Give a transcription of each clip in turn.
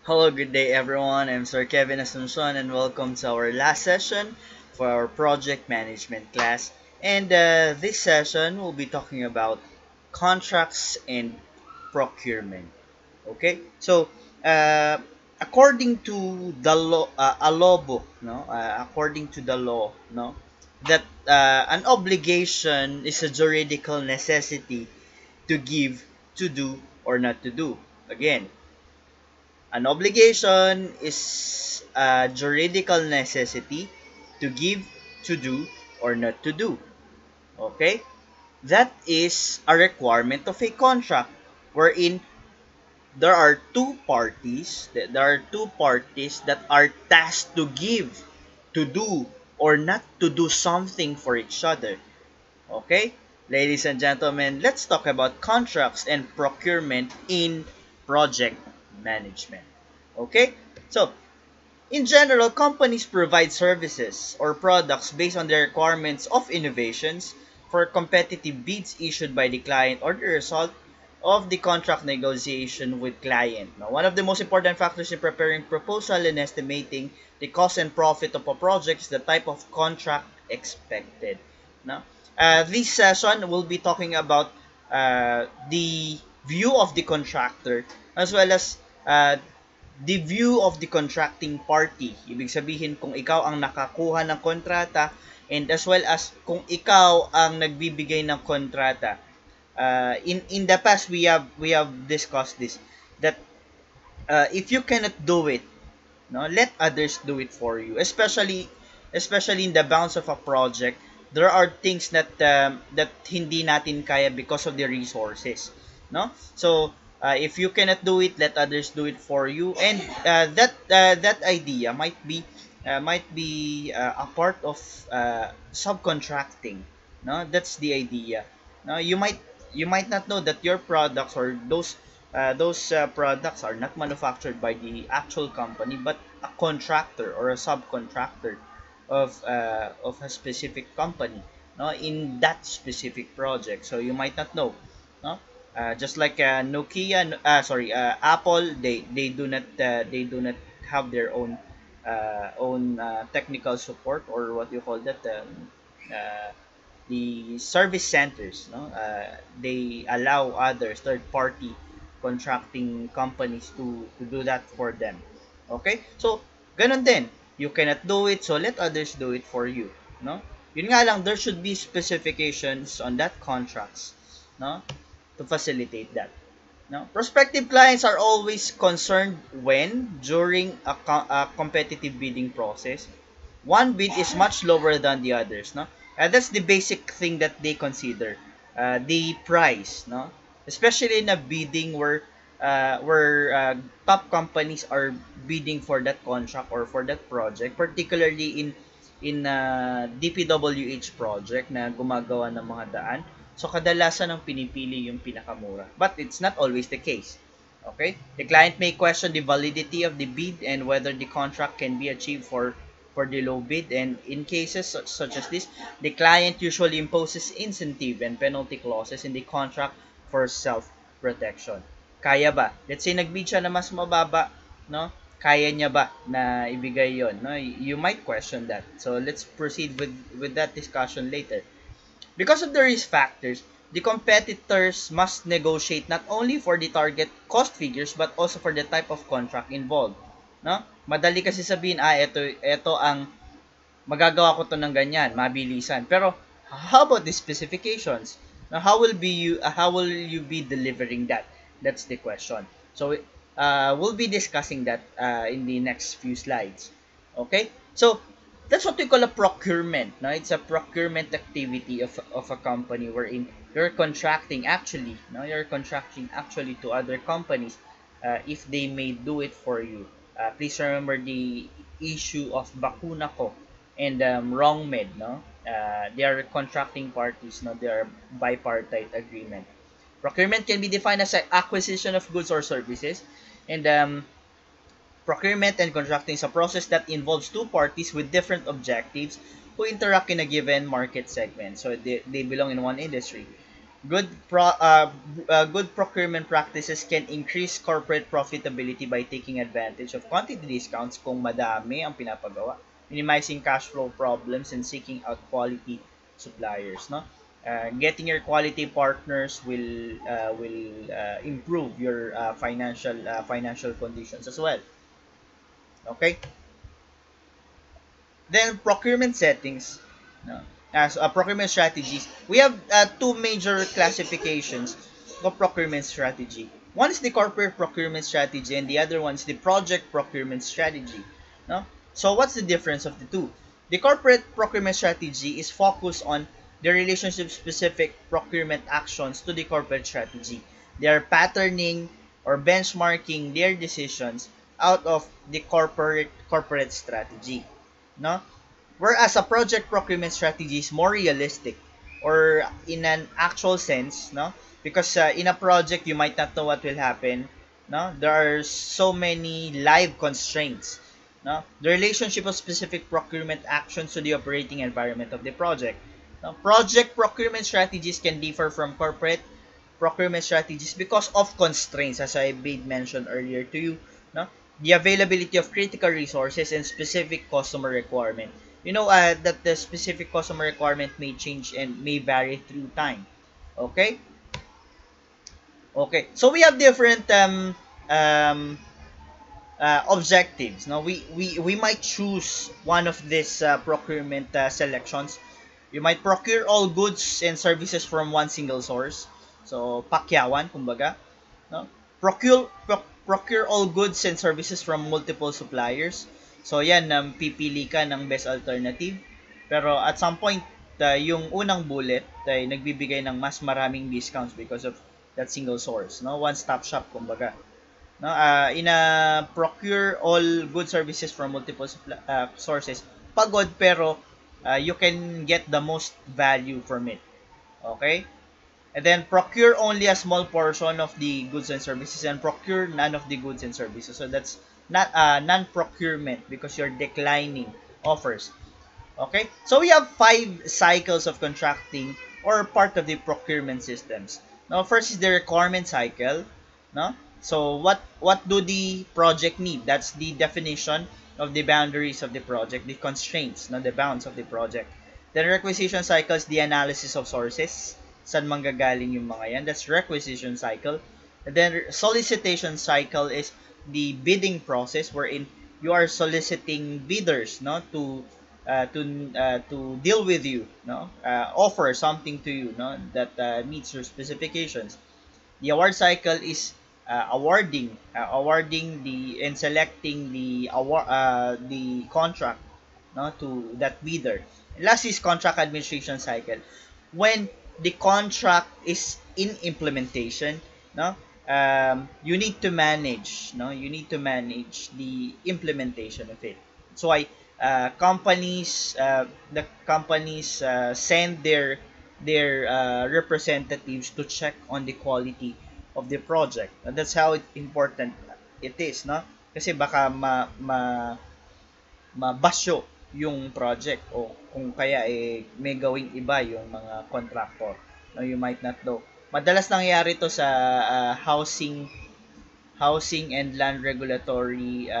Hello, good day everyone. I'm Sir Kevin Asuncion and welcome to our last session for our project management class. And this session we'll be talking about contracts and procurement. Okay, so uh, according to the law, a law book, no, according to the law, no, that an obligation is a juridical necessity to give, to do, or not to do. Again, an obligation is a juridical necessity to give, to do, or not to do. Okay? That is a requirement of a contract wherein there are two parties that are tasked to give, to do, or not to do something for each other. Okay? Ladies and gentlemen, let's talk about contracts and procurement in project management. Okay? So, in general, companies provide services or products based on the requirements of innovations for competitive bids issued by the client or the result of the contract negotiation with client. Now, one of the most important factors in preparing proposal and estimating the cost and profit of a project is the type of contract expected. Now, this session will be talking about the view of the contractor as well as the view of the contracting party. Ibig sabihin kung ikaw ang nakakuha ng kontrata and as well as kung ikaw ang nagbibigay ng kontrata. In the past we have discussed this that if you cannot do it, no, let others do it for you. Especially in the bounds of a project, there are things that hindi natin kaya because of the resources, no? So if you cannot do it, let others do it for you, and that idea might be a part of subcontracting, no? That's the idea. No, you might not know that your products or those products are not manufactured by the actual company but a contractor or a subcontractor of a specific company, no, in that specific project. So you might not know, no. Just like Apple, they do not have their own technical support, or what you call that, uh, the service centers, no. They allow others, third party contracting companies to do that for them. Okay, so ganun din, you cannot do it, so let others do it for you, no. Yun nga lang, there should be specifications on that contracts, no, to facilitate that. No, prospective clients are always concerned when during a competitive bidding process one bid is much lower than the others, no. That's the basic thing that they consider, the price, no, especially in a bidding where top companies are bidding for that contract or for that project, particularly in DPWH project na gumagawa ng mga daan. So kadalasan ang pinipili yung pinakamura, but it's not always the case. Okay, the client may question the validity of the bid and whether the contract can be achieved for the low bid, and in cases such as this, the client usually imposes incentive and penalty clauses in the contract for self-protection. Kaya ba? Let's say nagbid siya na mas mababa, no? Kaya niya ba na ibigay yon, no? You might question that. So let's proceed with that discussion later. Because of the risk factors, the competitors must negotiate not only for the target cost figures but also for the type of contract involved. No? Madali kasi sabihin, ito ang magagawa ko to ng ganyan, mabilisan. Pero how about the specifications? Now, how will you be delivering that? That's the question. So we'll be discussing that in the next few slides. Okay? So that's what we call a procurement. No? It's a procurement activity of a company wherein you're contracting actually, no? You're contracting actually to other companies if they may do it for you. Please remember the issue of Bakuna ko and Wrong Med, no? They are contracting parties, no? They are bipartite agreement. Procurement can be defined as an acquisition of goods or services, and procurement and contracting is a process that involves two parties with different objectives who interact in a given market segment. So they belong in one industry. Good procurement practices can increase corporate profitability by taking advantage of quantity discounts kung madami ang pinapagawa, minimizing cash flow problems, and seeking out quality suppliers. No, getting your quality partners will improve your financial conditions as well. Okay. Then procurement settings, no, as procurement strategies, we have two major classifications of procurement strategy. One is the corporate procurement strategy, and the other one is the project procurement strategy. No, so what's the difference of the two? The corporate procurement strategy is focused on the relationship specific procurement actions to the corporate strategy. They are patterning or benchmarking their decisions out of the corporate strategy, no? Whereas a project procurement strategy is more realistic or in an actual sense, no? Because in a project you might not know what will happen, no? There are so many live constraints, no? The relationship of specific procurement actions to the operating environment of the project. No? Project procurement strategies can differ from corporate procurement strategies because of constraints, as I made mention earlier to you, no? The availability of critical resources and specific customer requirement. That the specific customer requirement may change and may vary through time. Okay? Okay. So we have different um, objectives. Now we might choose one of these procurement selections. You might procure all goods and services from one single source. So pakyawan kumbaga, no? Procure all goods and services from multiple suppliers. So yan, pipili ka ng best alternative. Pero at some point, yung unang bullet ay nagbibigay ng mas maraming discounts because of that single source, no? One stop shop kumbaga. No, in a procure all good services from multiple sources, pagod pero you can get the most value from it. Okay? And then procure only a small portion of the goods and services and procure none of the goods and services. So that's not non-procurement because you're declining offers. Okay? So we have 5 cycles of contracting or part of the procurement systems. Now, first is the requirement cycle, no? So what do the project need? That's the definition of the boundaries of the project, the constraints, no, the bounds of the project. Then requisition cycle is the analysis of sources. Saan manggagaling yung mga yan? That's requisition cycle. And then solicitation cycle is the bidding process wherein you are soliciting bidders, no, to deal with you, no, offer something to you, no, that meets your specifications. The award cycle is awarding the and selecting the award the contract, no, to that bidder. Last is contract administration cycle, when the contract is in implementation, no, you need to manage the implementation of it. So the companies send their representatives to check on the quality of the project. That's how important it is, no? Kasi baka mabasyo yung project o kung kaya may gawing iba yung mga contractor. No, you might not know. Madalas nangyayari to sa housing and land regulatory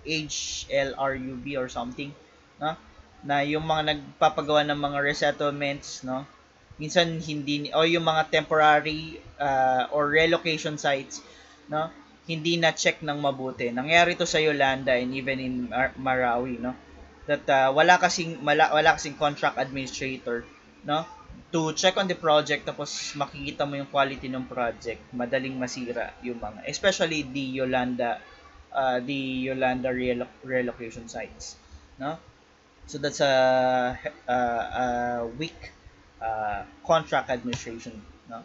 HLRUB or something, no? Na yung mga nagpapagawa ng mga resettlements, no? Minsan hindi o yung mga temporary or relocation sites, no? Hindi na check ng mabuti. Nangyari to sa Yolanda and even in Marawi, no? That wala kasing contract administrator, no? To check on the project, tapos makikita mo yung quality ng project, madaling masira yung mga, especially the Yolanda relocation sites, no? So that's a weak contract administration, no?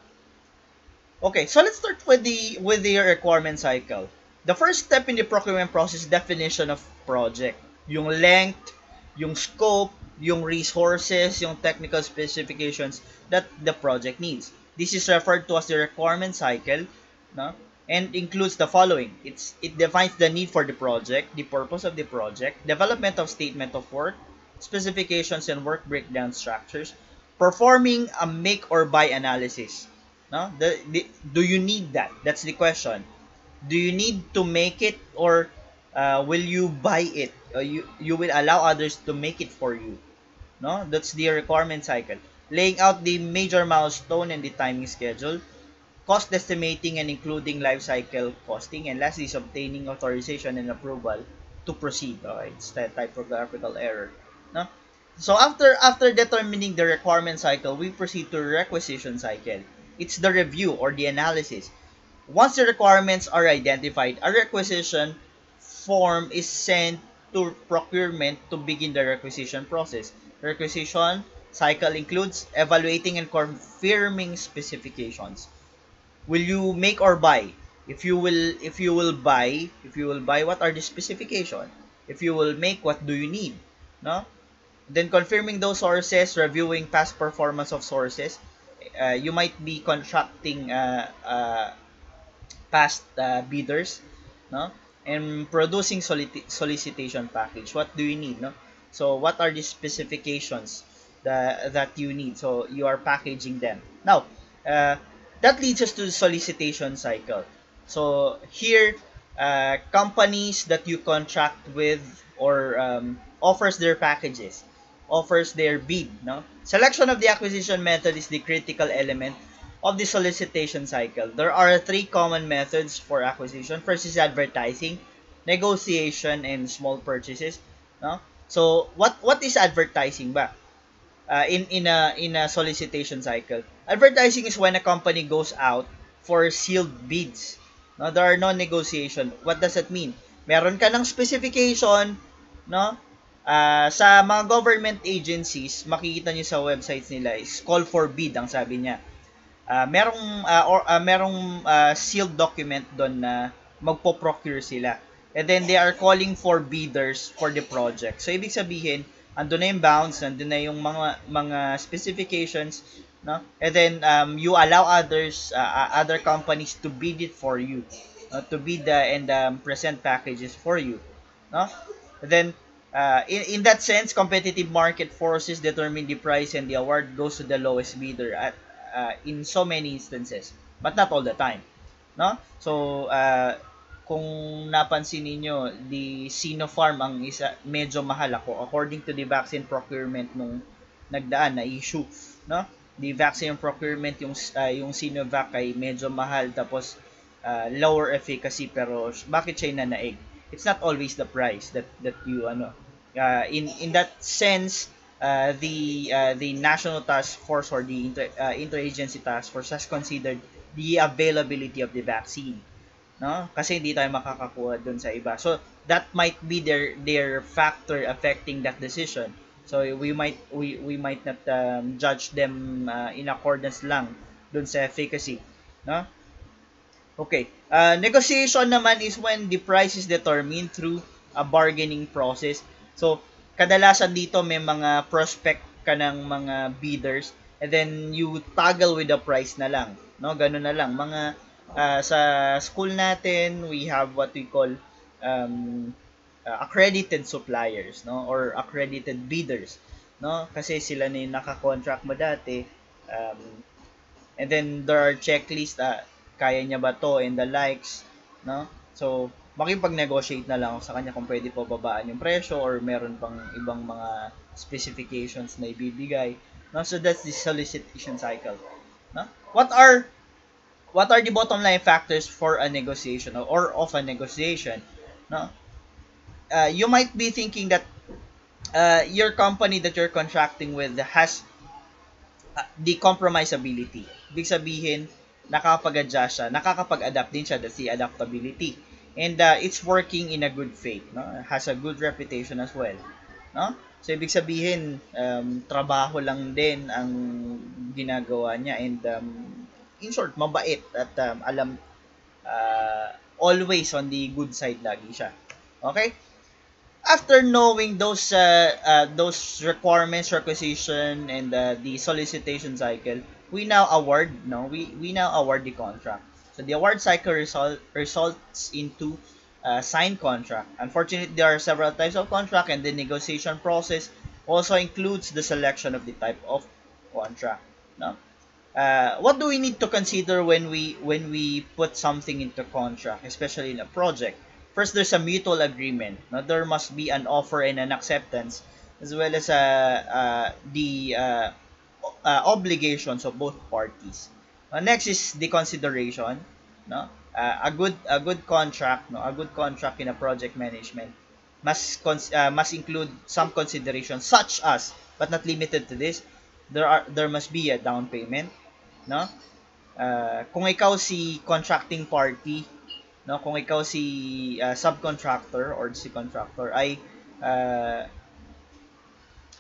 Okay, so let's start with the requirement cycle. The first step in the procurement process is definition of project. Yung length, yung scope, yung resources, yung technical specifications that the project needs. This is referred to as the requirement cycle, no? And includes the following. It defines the need for the project, the purpose of the project, development of statement of work, specifications and work breakdown structures, performing a make or buy analysis. No? Do you need that? That's the question. Do you need to make it, or will you buy it? You will allow others to make it for you. No? That's the requirement cycle. Laying out the major milestone and the timing schedule, cost estimating and including life cycle costing, and lastly is obtaining authorization and approval to proceed. Okay, it's the typographical error. No? So after determining the requirement cycle, we proceed to requisition cycle. It's the review or the analysis. Once the requirements are identified, a requisition form is sent to procurement to begin the requisition process. Requisition cycle includes evaluating and confirming specifications. Will you make or buy? If you will buy, what are the specification? If you will make, what do you need? No? Then confirming those sources, reviewing past performance of sources. You might be contracting past bidders, no? And producing solicitation package. What do you need, no? So what are the specifications that you need? So you are packaging them. Now, that leads us to the solicitation cycle. So here, companies that you contract with or offers their packages, offers their bid, no? Selection of the acquisition method is the critical element of the solicitation cycle. There are three common methods for acquisition. First is advertising, negotiation, and small purchases. No? So what is advertising ba? In a solicitation cycle, advertising is when a company goes out for sealed bids. No, there are no negotiation. What does that mean? Meron ka ng specification, no? Sa mga government agencies, makikita niyo sa websites nila is call for bid ang sabi niya. Merong sealed document doon na magpo-procure sila. And then they are calling for bidders for the project. So ibig sabihin, andun na yung bounds, andun na yung mga specifications, no? And then you allow other companies to bid it for you, to bid and present packages for you, no? And then in that sense, competitive market forces determine the price and the award goes to the lowest bidder at in so many instances, but not all the time, no? So kung napansin niyo, the Sinopharm ang isa medyo mahal ako according to the vaccine procurement nung nagdaan na issue, no? The vaccine procurement, yung Sinovac ay medyo mahal, tapos lower efficacy, pero bakit siya nanaig? It's not always the price that you in that sense. The National Task Force or the Interagency Task Force has considered the availability of the vaccine, no? Kasi hindi tayo makakakuha doon sa iba. So that might be their factor affecting that decision. So we might not judge them in accordance lang doon sa efficacy, no? Okay. Negotiation naman is when the price is determined through a bargaining process. So kadalasan dito may mga prospect ka ng mga bidders, and then you toggle with the price na lang, no? Ganun na lang. Mga sa school natin, we have what we call accredited suppliers, no? Or accredited bidders, no? Kasi sila na yung naka-contract mo dati, and then there are checklists, kaya niya ba to and the likes, no? So makipag-negotiate na lang ako sa kanya kung pwede po babaan yung presyo or meron pang ibang mga specifications na ibibigay, no? So that's the solicitation cycle, no? What are the bottom line factors for a negotiation or of a negotiation, no? You might be thinking that your company that you're contracting with has the compromisability. Ibig sabihin, nakakapag-adjust siya, nakakapag-adapt din siya, that's the adaptability. And it's working in a good faith, no? Has a good reputation as well, no? So ibig sabihin, trabaho lang din ang ginagawa niya, and in short, mabait at always on the good side lagi siya. Okay? After knowing those requirements, requisition, and the solicitation cycle, we now award the contract. So the award cycle results into signed contract. Unfortunately, there are several types of contract, and the negotiation process also includes the selection of the type of contract, no? What do we need to consider when we put something into contract, especially in a project? First, there's a mutual agreement. No? There must be an offer and an acceptance, as well as the obligations of both parties. Next is the consideration. No, a good contract, no, a good contract in a project management must include some considerations, such as, but not limited to this, there must be a down payment, no? Kung ikaw si contracting party, no, kung ikaw si subcontractor or si contractor ay uh,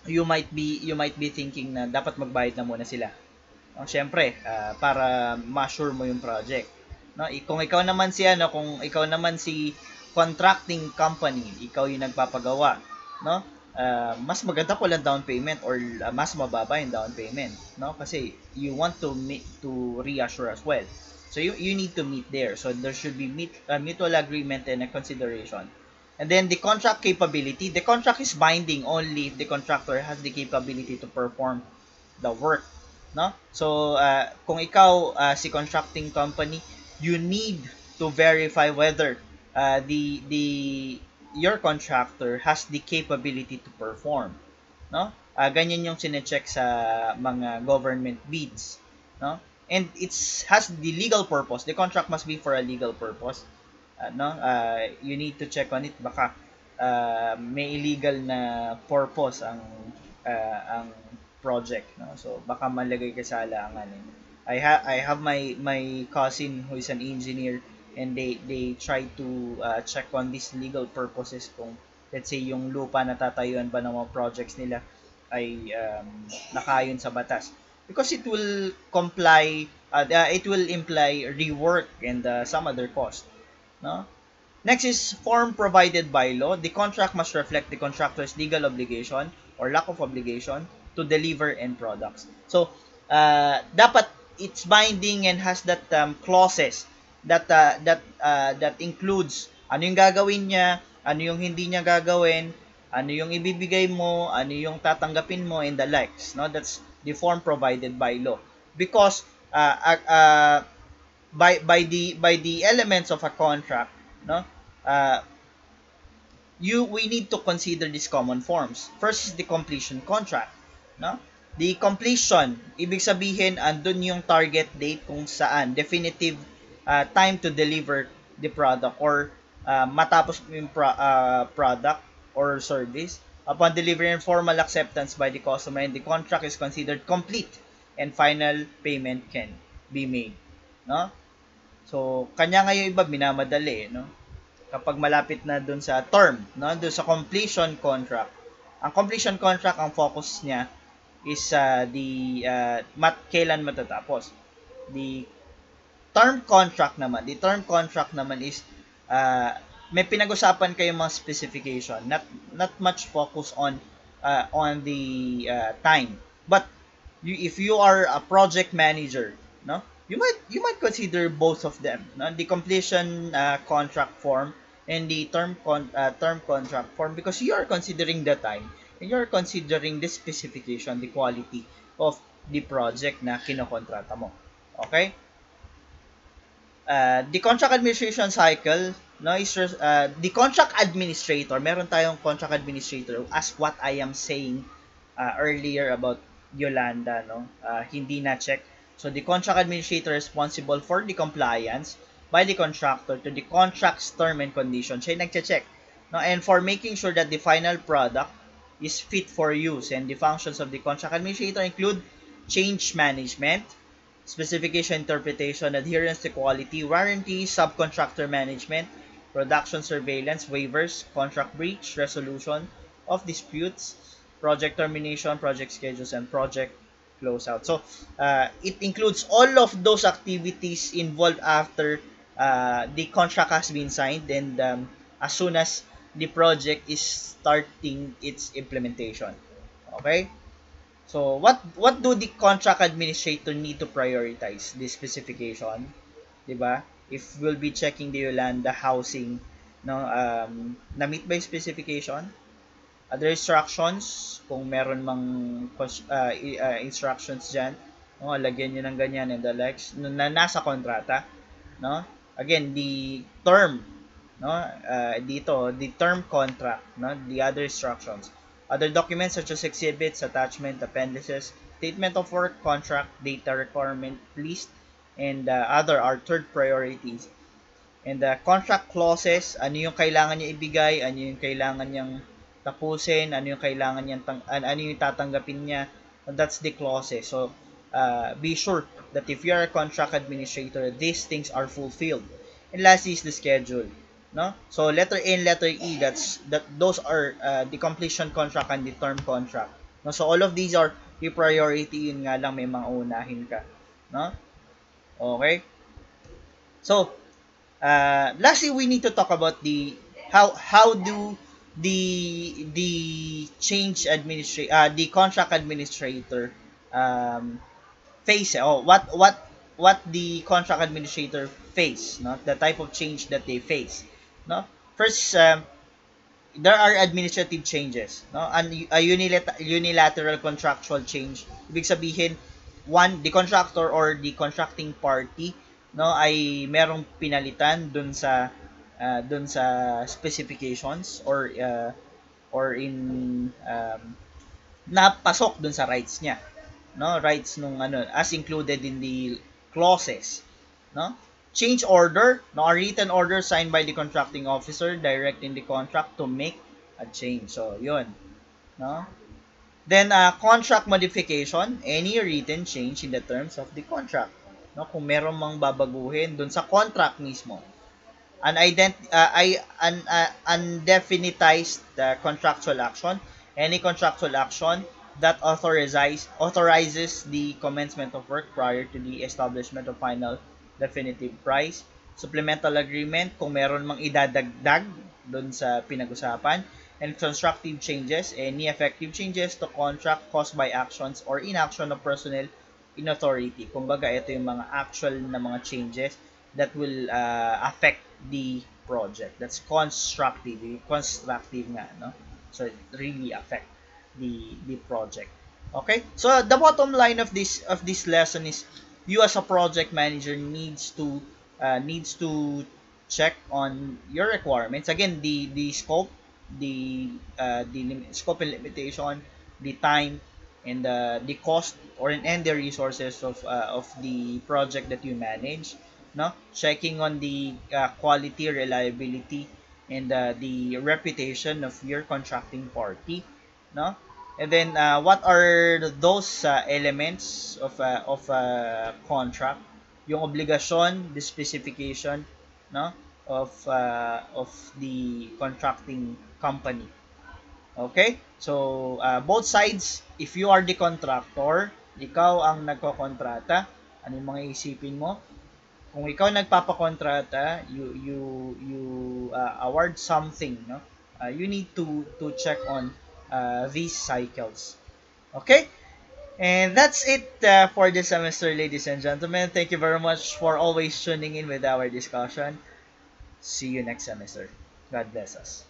you might be thinking na dapat magbayad na muna sila. No, syempre, para ma-assure mo yung project. No, kung ikaw naman si kung ikaw naman si contracting company, ikaw yung nagpapagawa, no? Mas maganda po lang down payment or mas mababa yung down payment, no? Kasi you want to reassure as well. So you need to meet there. So there should be mutual agreement and a consideration. And then the contract capability, the contract is binding only if the contractor has the capability to perform the work, no? So kung ikaw si contracting company, you need to verify whether the your contractor has the capability to perform, no? Ganyan yung sine-check sa mga government bids, no? And has the legal purpose. The contract must be for a legal purpose. No? You need to check on it, baka may illegal na purpose ang project, no? So baka malagay ka sa alangan. I have my cousin who is an engineer, and they try to check on these legal purposes, kung let's say yung lupa na tatayuan ba ng mga projects nila ay nakayon sa batas, because it will imply rework and some other cost, no? Next is form provided by law. The contract must reflect the contractor's legal obligation or lack of obligation to deliver end products. So, dapat it's binding and has that clauses that includes ano yung gagawin niya, ano yung hindi niya gagawin, ano yung ibibigay mo, ano yung tatanggapin mo, and the likes, no? That's the form provided by law. Because by the elements of a contract, no, we need to consider these common forms. First is the completion contract, no? The completion, ibig sabihin andun yung target date kung saan definitive time to deliver the product, or matapos yung product or service. Upon delivery and formal acceptance by the customer, and the contract is considered complete, and final payment can be made, no? So kanya ngayon iba minamadali, no? Kapag malapit na dun sa term, no, dun sa completion contract. Ang completion contract, ang focus niya is kailan matatapos. The term contract naman is may pinag-usapan kayong mga specification, not much focus on the time. But if you are a project manager, no, you might consider both of them, no? The completion contract form and the term contract form, because you are considering the time and you are considering the specification, the quality of the project na kinokontrata mo. Okay? The contract administration cycle, no, is the contract administrator. Meron tayong contract administrator, as what I am saying earlier about Yolanda, no, hindi na check. So the contract administrator responsible for the compliance by the contractor to the contract's term and conditions. Siya nagche-check, no, and for making sure that the final product is fit for use. And the functions of the contract administrator include change management, specification interpretation, adherence to quality, warranty, subcontractor management, production surveillance, waivers, contract breach, resolution of disputes, project termination, project schedules, and project closeout. So, it includes all of those activities involved after the contract has been signed, and as soon as the project is starting its implementation. Okay? So, what do the contract administrator need to prioritize? The specification, 'di ba? If we'll be checking the Yolanda housing, no, na-meet by specification, Other instructions, kung meron mang instructions dyan, no, lagyan nyo ng ganyan and the likes, na nasa kontrata, no? Again, the term, no, dito, the term contract, no, the other instructions. Other documents such as exhibits, attachment, appendices, statement of work, contract, data requirement list, and other are third priorities. And the contract clauses, ano yung kailangan niya ibigay, ano yung kailangan niyang tapusin, ano yung kailangan niyang ano yung tatanggapin niya. That's the clauses. So, be sure that if you are a contract administrator, these things are fulfilled. And lastly is the schedule. No? So, letter A and letter E, those are the completion contract and the term contract. No? So, all of these are the priority, yun nga lang may mga unahin ka. No? Okay? So, lastly, we need to talk about the how do the the contract administrator face, or what the contract administrator face, no, the type of change that they face, no. First, there are administrative changes, no, and a unilateral contractual change. Ibig sabihin, one, the contractor or the contracting party, no, ay merong pinalitan dun sa specifications, or in napasok dun sa rights niya, no, rights nung ano as included in the clauses, no. Change order, no, a written order signed by the contracting officer directing the contract to make a change. So yun, no. Then contract modification, any written change in the terms of the contract, no, kung meron mang babaguhin dun sa contract mismo. Undefinitized contractual action, any contractual action that authorizes the commencement of work prior to the establishment of final definitive price. Supplemental agreement, kung meron mang idadagdag doon sa pinag-usapan. And constructive changes, any effective changes to contract caused by actions or inaction of personnel in authority. Kumbaga, ito yung mga actual na mga changes that will affect the project. That's constructive. Constructive nga, no? So, it really affect the project. Okay? So, the bottom line of this lesson is, you as a project manager needs to check on your requirements. Again, the scope, the scope and limitation, the time, and the cost and the resources of the project that you manage, no, checking on the quality, reliability, and the reputation of your contracting party, no. And then what are those elements of contract, yung obligasyon, the specification, no, of the contracting company. Okay? So, both sides, if you are the contractor, ikaw ang nagkokontrata, ano yung mga isipin mo? Kung ikaw nagpapakontrata, you award something, no? You need to check on these cycles. Okay? And that's it for this semester, ladies and gentlemen. Thank you very much for always tuning in with our discussion. See you next semester. God bless us.